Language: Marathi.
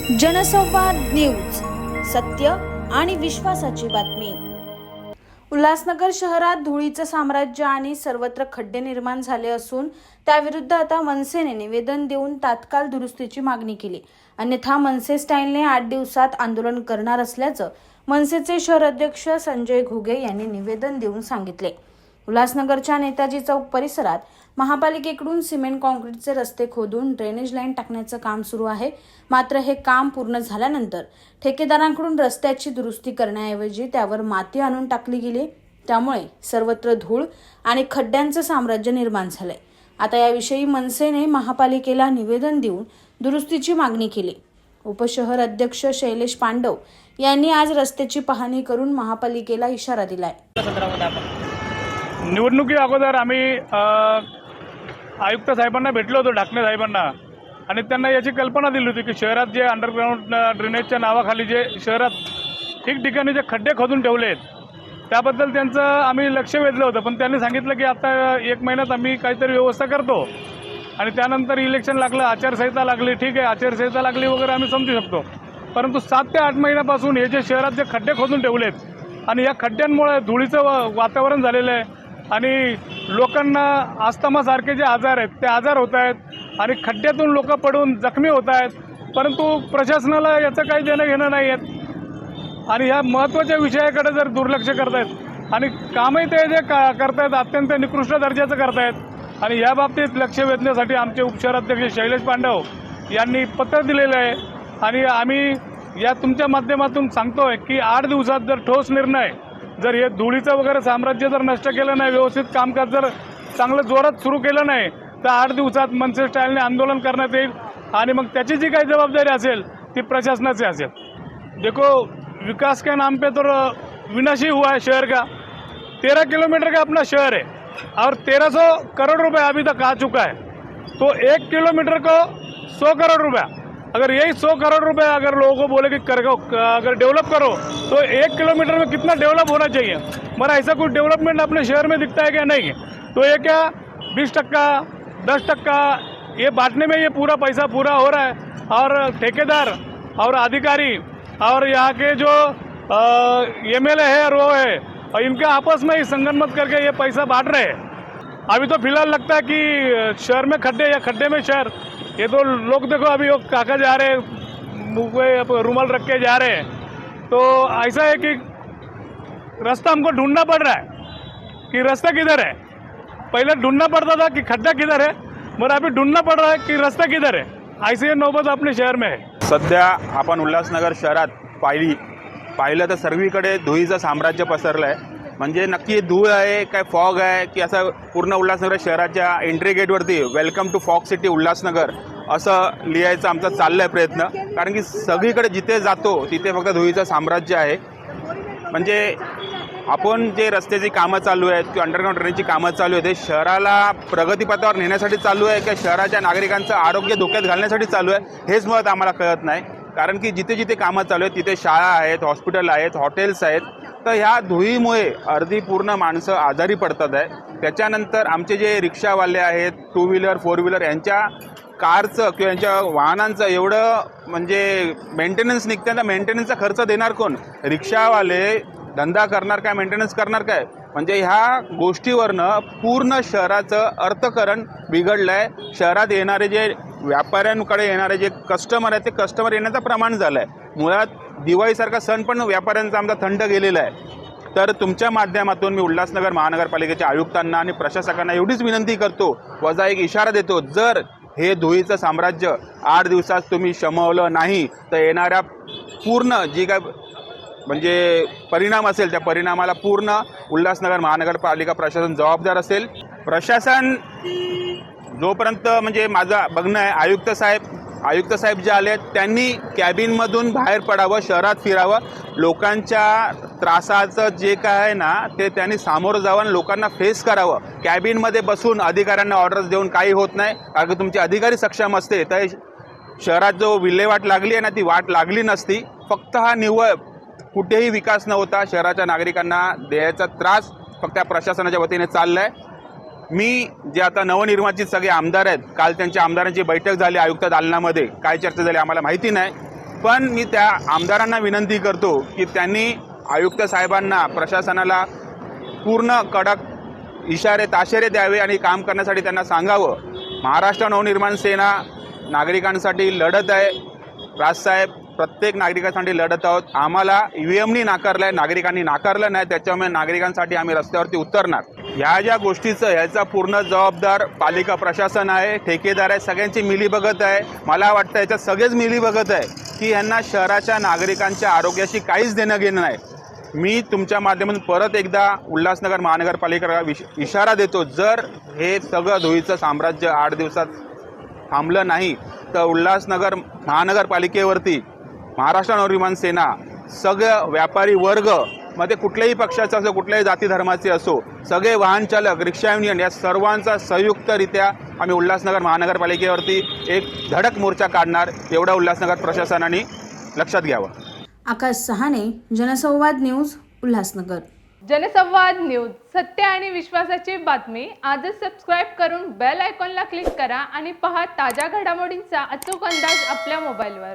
जनसंवाद न्यूज, सत्य आणि विश्वासाची बातमी। उल्हासनगर शहरात धुळीचं साम्राज्य आणि सर्वत्र खड्डे निर्माण झाले असून त्याविरुद्ध आता मनसेने निवेदन देऊन तात्काळ दुरुस्तीची मागणी केली। अन्यथा मनसे स्टाईलने 8 दिवसात आंदोलन करणार असल्याचं मनसेचे शहर अध्यक्ष संजय घुगे यांनी निवेदन देऊन सांगितले। उल्हासनगरच्या नेताजी चौक परिसरात महापालिकेकडून सिमेंट काँक्रीटचे रस्ते खोदून ड्रेनेज लाईन टाकण्याचं काम सुरू आहे। मात्र हे काम पूर्ण झाल्यानंतर ठेकेदारांकडून रस्त्याची दुरुस्ती करण्याऐवजी त्यावर माती आणून टाकली गेली। त्यामुळे सर्वत्र धूळ आणि खड्ड्यांचं साम्राज्य निर्माण झालंय। आता याविषयी मनसेने महापालिकेला निवेदन देऊन दुरुस्तीची मागणी केली। उपशहर अध्यक्ष शैलेश पांडव यांनी आज रस्त्याची पाहणी करून महापालिकेला इशारा दिलाय। निवडणुकी अगोदर आम्ही आयुक्त साहेबांना भेटलो होतो, ढाकणे साहेबांना, आणि त्यांना याची कल्पना दिली होती की शहरात जे अंडरग्राऊंड ड्रेनेजच्या नावाखाली जे शहरात ठिकठिकाणी जे खड्डे खोदून ठेवले आहेत त्याबद्दल त्यांचं आम्ही लक्ष वेधलं होतं। पण त्यांनी सांगितलं की आता 1 महिन्यात आम्ही काहीतरी व्यवस्था करतो, आणि त्यानंतर इलेक्शन लागलं, आचारसंहिता लागली, ठीक आहे, आचारसंहिता लागली वगैरे आम्ही समजू शकतो। परंतु 7 ते 8 महिन्यापासून हे जे शहरात जे खड्डे खोदून ठेवलेत आणि या खड्ड्यांमुळे धुळीचं वातावरण झालेलं आहे आणि लोकांना अस्थमासारखे जे आजार आहेत ते आजार होत आहेत आणि खड्ड्यातून लोक पडून जखमी होत आहेत, परंतु प्रशासनाला याचं काही देणं घेणं नाही आहेत आणि ह्या महत्त्वाच्या विषयाकडे जर दुर्लक्ष करतायत आणि कामही ते जे करतायत अत्यंत निकृष्ट दर्जाचं करतायत। आणि या बाबतीत लक्ष वेधण्यासाठी आमचे उपशहराध्यक्ष शैलेश पांडव यांनी पत्र दिलेलं आहे आणि आम्ही या तुमच्या माध्यमातून सांगतोय की 8 दिवसात जर ठोस निर्णय, जर हे धुळीचं वगैरे साम्राज्य जर नष्ट केलं नाही, व्यवस्थित कामकाज जर चांगलं जोरात सुरू केलं नाही तर 8 दिवसात मनसे स्टाईलने आंदोलन करण्यात येईल आणि मग त्याची जी काही जबाबदारी असेल ती प्रशासनाची असेल। देखो, विकास के नाम पे तो विनाशी हुआ है शहर का। 13 किलोमीटर का अपना शहर है और 1300 करोड़ रुपए अभी तक आ चुका है, तो 1 किलोमीटर को 100 करोड़ रुपया, अगर यही 100 करोड़ रुपए अगर लोगों को बोले कि अगर डेवलप करो तो 1 किलोमीटर में कितना डेवलप होना चाहिए। मगर ऐसा कुछ डेवलपमेंट अपने शहर में दिखता है क्या? नहीं। तो ये क्या 20%, 10% ये बांटने में ये पूरा पैसा पूरा हो रहा है और ठेकेदार और अधिकारी और यहाँ के जो MLA है और वो है, और इनका आपस में ही संगनमत करके ये पैसा बांट रहे हैं। अभी तो फिलहाल लगता है कि शहर में खड्डे या खड्डे में शहर, ये तो लोग देखो अभी वो काका जा रहे हैं, मुँह पे रुमाल रख के जा रहे हैं। तो ऐसा है कि रास्ता हमको ढूंढना पड़ रहा है कि रास्ता किधर है। पहले ढूंढना पड़ता था कि खड्डा किधर है, मगर अभी ढूंढना पड़ रहा है कि रास्ता किधर है। ऐसे नौबत अपने शहर में है। सध्या आपण उल्हासनगर शहरात पाहिलं तर सर्वीकडे धुळीचं साम्राज्य पसरलं आहे। म्हणजे नक्की धूळ आहे काय फॉग आहे की असं पूर्ण उल्हासनगर शहराच्या एंट्री गेटवरती welcome to fog city Ulhasnagar असं लिहायचं आमचा चाललाय प्रयत्न। कारण की सगळीकडे जिथे जातो तिथे फक्त धुळीचं साम्राज्य आहे। म्हणजे आपण जे रस्त्याची कामं चालू आहेत किंवा अंडरग्राऊंड ड्रेनेजची कामं चालू आहेत ते शहराला प्रगतीपथावर नेण्यासाठी चालू आहे की शहराच्या नागरिकांचं आरोग्य धोक्यात घालण्यासाठी चालू आहे हेच मुळात आम्हाला कळत नाही। कारण की जिथे जिथे कामं चालू आहेत तिथे शाळा आहेत, हॉस्पिटल आहेत, हॉटेल्स आहेत, तर ह्या धुळीमुळे अर्धी पूर्ण माणसं आजारी पडतात आहे। त्याच्यानंतर आमचे जे रिक्षावाले आहेत, 2 व्हीलर 4 व्हीलर यांच्या कारचं किंवा यांच्या वाहनांचं एवढं म्हणजे मेंटेनन्स निघतं, त्या मेंटेनन्सचा खर्च देणार कोण? रिक्षावाले धंदा करणार काय, मेंटेनन्स करणार काय? म्हणजे ह्या गोष्टीवरनं पूर्ण शहराचं अर्थकारण बिघडलं आहे। शहरात येणारे जे व्यापाऱ्यांकडे येणारे जे कस्टमर आहेत ते कस्टमर येण्याचं प्रमाण झालं आहे। मुळात दिवाळीसारखा सण पण व्यापाऱ्यांचा आमचा थंड गेलेला आहे। तर तुमच्या माध्यमातून मी उल्हासनगर महानगरपालिकेच्या आयुक्तांना आणि प्रशासकांना एवढीच विनंती करतो, वजा एक इशारा देतो, जर हे धुळीचं साम्राज्य 8 दिवसात तुम्ही शमवलं नाही तर येणाऱ्या पूर्ण जी काय म्हणजे परिणाम असेल त्या परिणामाला पूर्ण उल्हासनगर महानगरपालिका प्रशासन जबाबदार असेल। प्रशासन जोपर्यंत म्हणजे माझं बघणं आहे आयुक्त साहेब जे आले त्यांनी कॅबिनमधून बाहेर पडावं, शहरात फिरावं, लोकांच्या त्रासाचं जे काय आहे ना ते त्यांनी सामोरं जावं आणि लोकांना फेस करावं। कॅबिनमध्ये बसून अधिकाऱ्यांना ऑर्डर्स देऊन काही होत नाही। कारण तुमचे अधिकारी सक्षम असते तर शहरात जो विल्हेवाट लागली आहे ना ती वाट लागली नसती। फक्त हा निव्वळ कुठेही विकास न होता शहराच्या नागरिकांना द्यायचा त्रास फक्त त्या प्रशासनाच्या वतीने चालला आहे। मी जे आता नवनिर्वाचित सगळे आमदार आहेत, काल त्यांच्या आमदारांची बैठक झाली आयुक्त दालनामध्ये, काय चर्चा झाली आम्हाला माहिती नाही, पण मी त्या आमदारांना विनंती करतो की त्यांनी आयुक्त साहेबांना, प्रशासनाला पूर्ण कडक इशारे ताशेरे द्यावे आणि काम करण्यासाठी त्यांना सांगावं. महाराष्ट्र नवनिर्माण सेना नागरिकांसाठी लढत आहे. राजसाहेब प्रत्येक नागरिकांसाठी लढत आहोत. आम्हाला EVMनी नाकारलं आहे, नागरिकांनी नाकारलं नाही. त्याच्यामुळे नागरिकांसाठी आम्ही रस्त्यावरती उतरणार. ह्या ज्या गोष्टीचं ह्याचा पूर्ण जबाबदार पालिका प्रशासन आहे, ठेकेदार आहे, सगळ्यांची मिलीभगत आहे. मला वाटतं याच्यात सगळेच मिलीभगत आहे की यांना शहराच्या नागरिकांच्या आरोग्याशी काहीच देणं घेणं नाही. मी तुमच्या माध्यमातून परत एकदा उल्हासनगर महानगरपालिकेला इशारा देतो, जर हे सगळं धुळीचं साम्राज्य 8 दिवसात थांबलं नाही तर उल्हासनगर महानगरपालिकेवरती महाराष्ट्र नवनिर्माण सेना, सगळं व्यापारी वर्ग, मग ते कुठल्याही पक्षाचं असो, कुठल्याही जाती धर्माचे असो, सगळे वाहन चालक, रिक्षा युनियन या सर्वांचा संयुक्तरित्या आम्ही उल्हासनगर महानगरपालिकेवरती एक धडक मोर्चा काढणार. एवढा उल्हासनगर प्रशासनाने लक्षात घ्यावं. आकाश सहाने, जनसंवाद न्यूज, उल्हासनगर. जनसंवाद न्यूज, सत्य आणि विश्वासाची बातमी. आजच सबस्क्राईब करून बेल आयकॉनला क्लिक करा आणि पहा ताज्या घडामोडींचा अचूक अंदाज आपल्या मोबाईलवर.